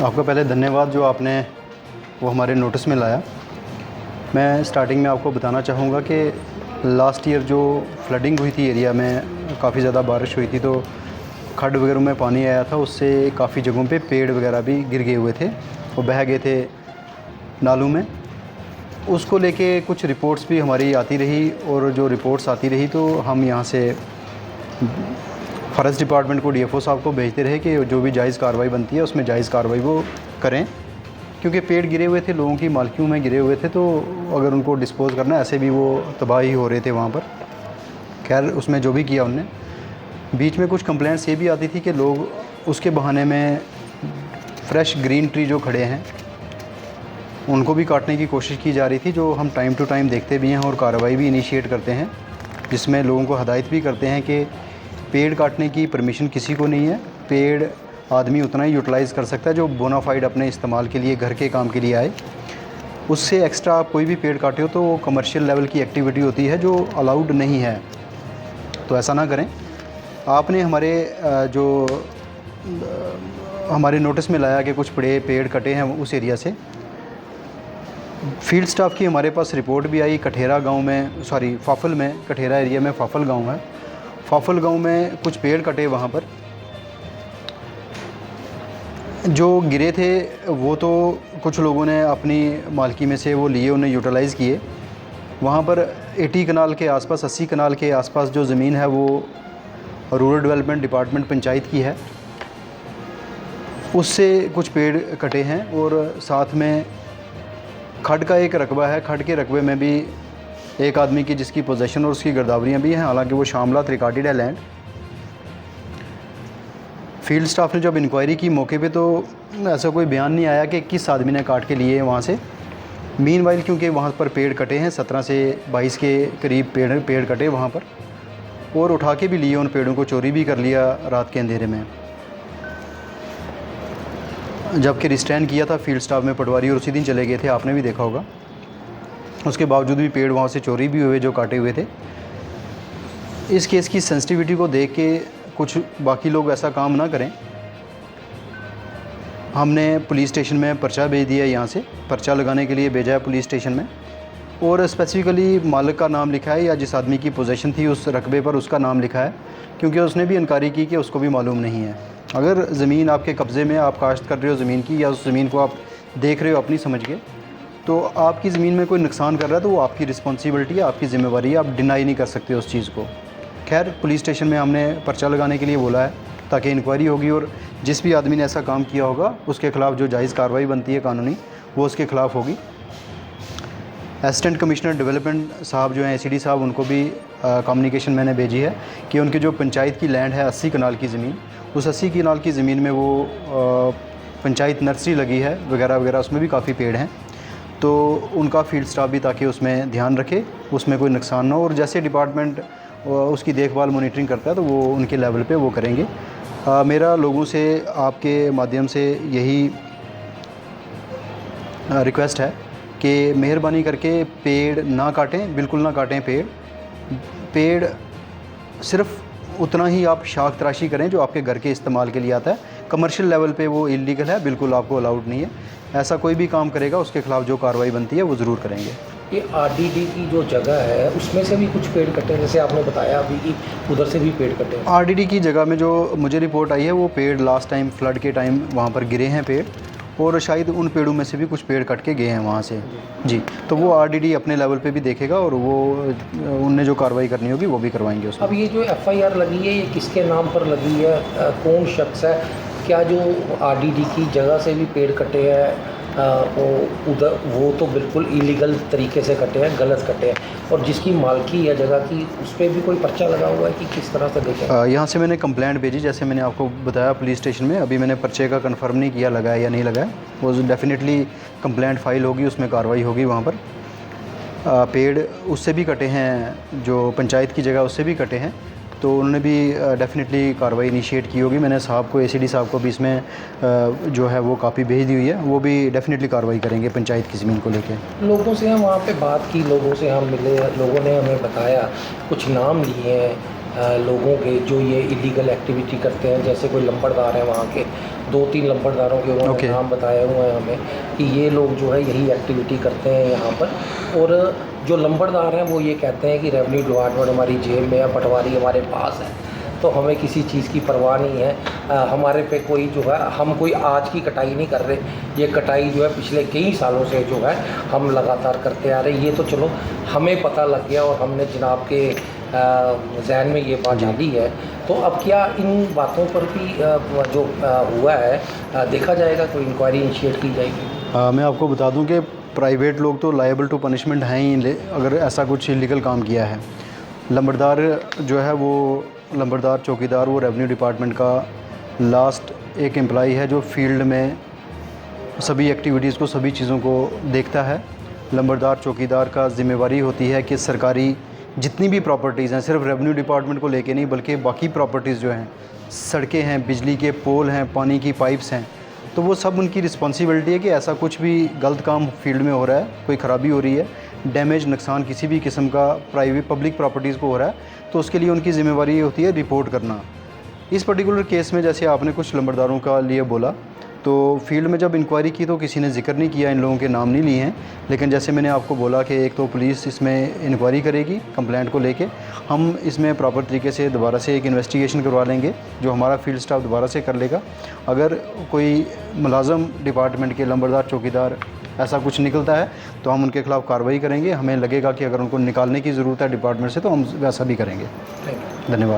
आपका पहले धन्यवाद जो आपने वो हमारे नोटिस में लाया। मैं स्टार्टिंग में आपको बताना चाहूँगा कि लास्ट ईयर जो फ्लडिंग हुई थी एरिया में, काफ़ी ज़्यादा बारिश हुई थी तो खड्ड वगैरह में पानी आया था, उससे काफ़ी जगहों पे पेड़ वगैरह भी गिर गए हुए थे, वो बह गए थे नालों में। उसको लेके कुछ रिपोर्ट्स भी हमारी आती रही, और जो रिपोर्ट्स आती रही तो हम यहाँ से फॉरेस्ट डिपार्टमेंट को, डीएफओ साहब को भेजते रहे कि जो भी जायज़ कार्रवाई बनती है उसमें जायज़ कार्रवाई वो करें, क्योंकि पेड़ गिरे हुए थे, लोगों की मालकियों में गिरे हुए थे, तो अगर उनको डिस्पोज़ करना, ऐसे भी वो तबाही हो रहे थे वहाँ पर। खैर उसमें जो भी किया उनने। बीच में कुछ कंप्लेंट्स ये भी आती थी कि लोग उसके बहाने में फ्रेश ग्रीन ट्री जो खड़े हैं उनको भी काटने की कोशिश की जा रही थी, जो हम टाइम टू टाइम देखते भी हैं और कार्रवाई भी इनिशिएट करते हैं, जिसमें लोगों को हदायत भी करते हैं कि पेड़ काटने की परमिशन किसी को नहीं है। पेड़ आदमी उतना ही यूटिलाइज़ कर सकता है जो बोनाफाइड अपने इस्तेमाल के लिए, घर के काम के लिए आए। उससे एक्स्ट्रा आप कोई भी पेड़ काटे हो तो वो कमर्शियल लेवल की एक्टिविटी होती है जो अलाउड नहीं है, तो ऐसा ना करें। आपने हमारे नोटिस में लाया कि कुछ पेड़ कटे हैं उस एरिया से। फील्ड स्टाफ की हमारे पास रिपोर्ट भी आई, कठेरा गांव में, फाफल में, कठेरा एरिया में फाफल गांव है, फाफल गांव में कुछ पेड़ कटे वहाँ पर। जो गिरे थे वो तो कुछ लोगों ने अपनी मालकी में से वो लिए, उन्हें यूटिलाइज़ किए। वहाँ पर 80 कनाल के आसपास, 80 कनाल के आसपास जो ज़मीन है वो रूरल डेवलपमेंट डिपार्टमेंट पंचायत की है, उससे कुछ पेड़ कटे हैं। और साथ में खड्ड का एक रकबा है, खड्ड के रकबे में भी एक आदमी की जिसकी पोजेशन और उसकी गिरदावरियाँ भी हैं, हालांकि वो शामलात रिकॉर्डेड है लैंड। फील्ड स्टाफ ने जब इंक्वायरी की मौके पे तो ऐसा कोई बयान नहीं आया कि किस आदमी ने काट के लिए वहाँ से। मीनवाइल क्योंकि वहाँ पर पेड़ कटे हैं, 17 से 22 के करीब पेड़ कटे वहाँ पर, और उठा के भी लिए, उन पेड़ों को चोरी भी कर लिया रात के अंधेरे में, जबकि रिस्ट्रेन किया था फील्ड स्टाफ में पटवारी, और उसी दिन चले गए थे, आपने भी देखा होगा। उसके बावजूद भी पेड़ वहाँ से चोरी भी हुए जो काटे हुए थे। इस केस की सेंसिटिविटी को देख के कुछ बाकी लोग ऐसा काम ना करें। हमने पुलिस स्टेशन में पर्चा भेज दिया, यहाँ से पर्चा लगाने के लिए भेजा है पुलिस स्टेशन में, और स्पेसिफ़िकली मालिक का नाम लिखा है या जिस आदमी की पोजीशन थी उस रकबे पर उसका नाम लिखा है, क्योंकि उसने भी इनकारी की कि उसको भी मालूम नहीं है। अगर ज़मीन आपके कब्ज़े में, आप काश्त कर रहे हो ज़मीन की, या उस ज़मीन को आप देख रहे हो अपनी समझ के, तो आपकी ज़मीन में कोई नुकसान कर रहा है तो वो आपकी रिस्पॉन्सिबिलिटी है, आपकी ज़िम्मेवारी है, आप डिनाई नहीं कर सकते उस चीज़ को। खैर पुलिस स्टेशन में हमने पर्चा लगाने के लिए बोला है ताकि इंक्वायरी होगी, और जिस भी आदमी ने ऐसा काम किया होगा उसके ख़िलाफ़ जो जायज़ कार्रवाई बनती है कानूनी, वो उसके ख़िलाफ़ होगी। असिस्टेंट कमिश्नर डेवलपमेंट साहब जो हैं, एसीडी साहब, उनको भी कम्युनिकेशन मैंने भेजी है कि उनकी जो पंचायत की लैंड है 80 कनाल की ज़मीन, उस 80 कनाल की ज़मीन में वो पंचायत नर्सरी लगी है वगैरह वगैरह, उसमें भी काफ़ी पेड़ हैं, तो उनका फील्ड स्टाफ भी ताकि उसमें ध्यान रखे, उसमें कोई नुकसान ना हो, और जैसे डिपार्टमेंट उसकी देखभाल मॉनिटरिंग करता है तो वो उनके लेवल पे वो करेंगे। मेरा लोगों से आपके माध्यम से यही रिक्वेस्ट है कि मेहरबानी करके पेड़ ना काटें, बिल्कुल ना काटें पेड़ सिर्फ उतना ही आप शाख तराशी करें जो आपके घर के इस्तेमाल के लिए आता है। कमर्शियल लेवल पे वो इलीगल है, बिल्कुल आपको अलाउड नहीं है। ऐसा कोई भी काम करेगा उसके ख़िलाफ़ जो कार्रवाई बनती है वो ज़रूर करेंगे। ये आरडीडी की जो जगह है उसमें से भी कुछ पेड़ कटे, जैसे आपने बताया अभी कि उधर से भी पेड़ कटे। आरडीडी की जगह में जो मुझे रिपोर्ट आई है वो पेड़ लास्ट टाइम फ्लड के टाइम वहाँ पर गिरे हैं पेड़, और शायद उन पेड़ों में से भी कुछ पेड़ कट के गए हैं वहाँ से जी। तो वो आरडीडी अपने लेवल पे भी देखेगा, और वो उनने जो कार्रवाई करनी होगी वो भी करवाएंगे उसमें। अब ये जो एफआईआर लगी है ये किसके नाम पर लगी है, कौन शख्स है? क्या जो आरडीडी की जगह से भी पेड़ कटे हैं वो तो बिल्कुल इलीगल तरीके से कटे हैं, गलत कटे हैं, और जिसकी मालकी है जगह की उस पर भी कोई पर्चा लगा हुआ है कि किस तरह से देखें? यहाँ से मैंने कंप्लेंट भेजी, जैसे मैंने आपको बताया पुलिस स्टेशन में। अभी मैंने पर्चे का कंफर्म नहीं किया लगा है या नहीं लगा है, वो डेफिनेटली कंप्लेंट फाइल होगी, उसमें कार्रवाई होगी। वहाँ पर पेड़ उससे भी कटे हैं, जो पंचायत की जगह उससे भी कटे हैं, तो उन्होंने भी डेफिनेटली कार्रवाई इनिशिएट की होगी। मैंने साहब को, एसीडी साहब को भी इसमें जो है वो कॉपी भेज दी हुई है, वो भी डेफिनेटली कार्रवाई करेंगे पंचायत की ज़मीन को लेके। लोगों से हम वहाँ पे बात की, लोगों से हम मिले, लोगों ने हमें बताया, कुछ नाम लिए हैं, लोगों के जो ये इलीगल एक्टिविटी करते हैं, जैसे कोई लंबड़दार हैं वहाँ के 2-3 लंबड़दारों के उन्होंने Okay. नाम बताए हुए हैं हमें कि ये लोग जो है यही एक्टिविटी करते हैं यहाँ पर। और जो लंबड़दार हैं वो ये कहते हैं कि रेवेन्यू डिपार्टमेंट हमारी जेब में है, पटवारी हमारे पास है, तो हमें किसी चीज़ की परवाह नहीं है। हमारे पे कोई जो है, हम कोई आज की कटाई नहीं कर रहे, ये कटाई जो है पिछले कई सालों से जो है हम लगातार करते आ रहे। ये तो चलो हमें पता लग गया और हमने जनाब के जहन में ये बात डाली है। तो अब क्या इन बातों पर भी जो हुआ है देखा जाएगा, कोई इंक्वायरी इनिशिएट की जाएगी? मैं आपको बता दूं कि प्राइवेट लोग तो लायबल टू पनिशमेंट हैं ही अगर ऐसा कुछ इलीगल काम किया है। लंबड़दार जो है वो लंबड़दार चौकीदार वो रेवेन्यू डिपार्टमेंट का लास्ट एक एम्प्लॉई है जो फील्ड में सभी एक्टिविटीज़ को, सभी चीज़ों को देखता है। लंबड़दार चौकीदार का ज़िम्मेवारी होती है कि सरकारी जितनी भी प्रॉपर्टीज़ हैं, सिर्फ रेवेन्यू डिपार्टमेंट को लेके नहीं बल्कि बाकी प्रॉपर्टीज़ जो हैं, सड़कें हैं, बिजली के पोल हैं, पानी की पाइप्स हैं, तो वो सब उनकी रिस्पॉन्सिबिलिटी है कि ऐसा कुछ भी गलत काम फील्ड में हो रहा है, कोई ख़राबी हो रही है, डैमेज नुकसान किसी भी किस्म का प्राइवेट पब्लिक प्रॉपर्टीज़ को हो रहा है, तो उसके लिए उनकी ज़िम्मेवारी होती है रिपोर्ट करना। इस पर्टिकुलर केस में जैसे आपने कुछ लंबड़दारों का लिए बोला, तो फील्ड में जब इंक्वायरी की तो किसी ने जिक्र नहीं किया, इन लोगों के नाम नहीं लिए हैं। लेकिन जैसे मैंने आपको बोला कि एक तो पुलिस इसमें इंक्वायरी करेगी कंप्लेंट को लेके, हम इसमें प्रॉपर तरीके से दोबारा से एक इन्वेस्टिगेशन करवा लेंगे जो हमारा फील्ड स्टाफ दोबारा से कर लेगा। अगर कोई मुलाजम डिपार्टमेंट के लंबड़दार चौकीदार ऐसा कुछ निकलता है तो हम उनके खिलाफ़ कार्रवाई करेंगे। हमें लगेगा कि अगर उनको निकालने की ज़रूरत है डिपार्टमेंट से तो हम वैसा भी करेंगे। धन्यवाद।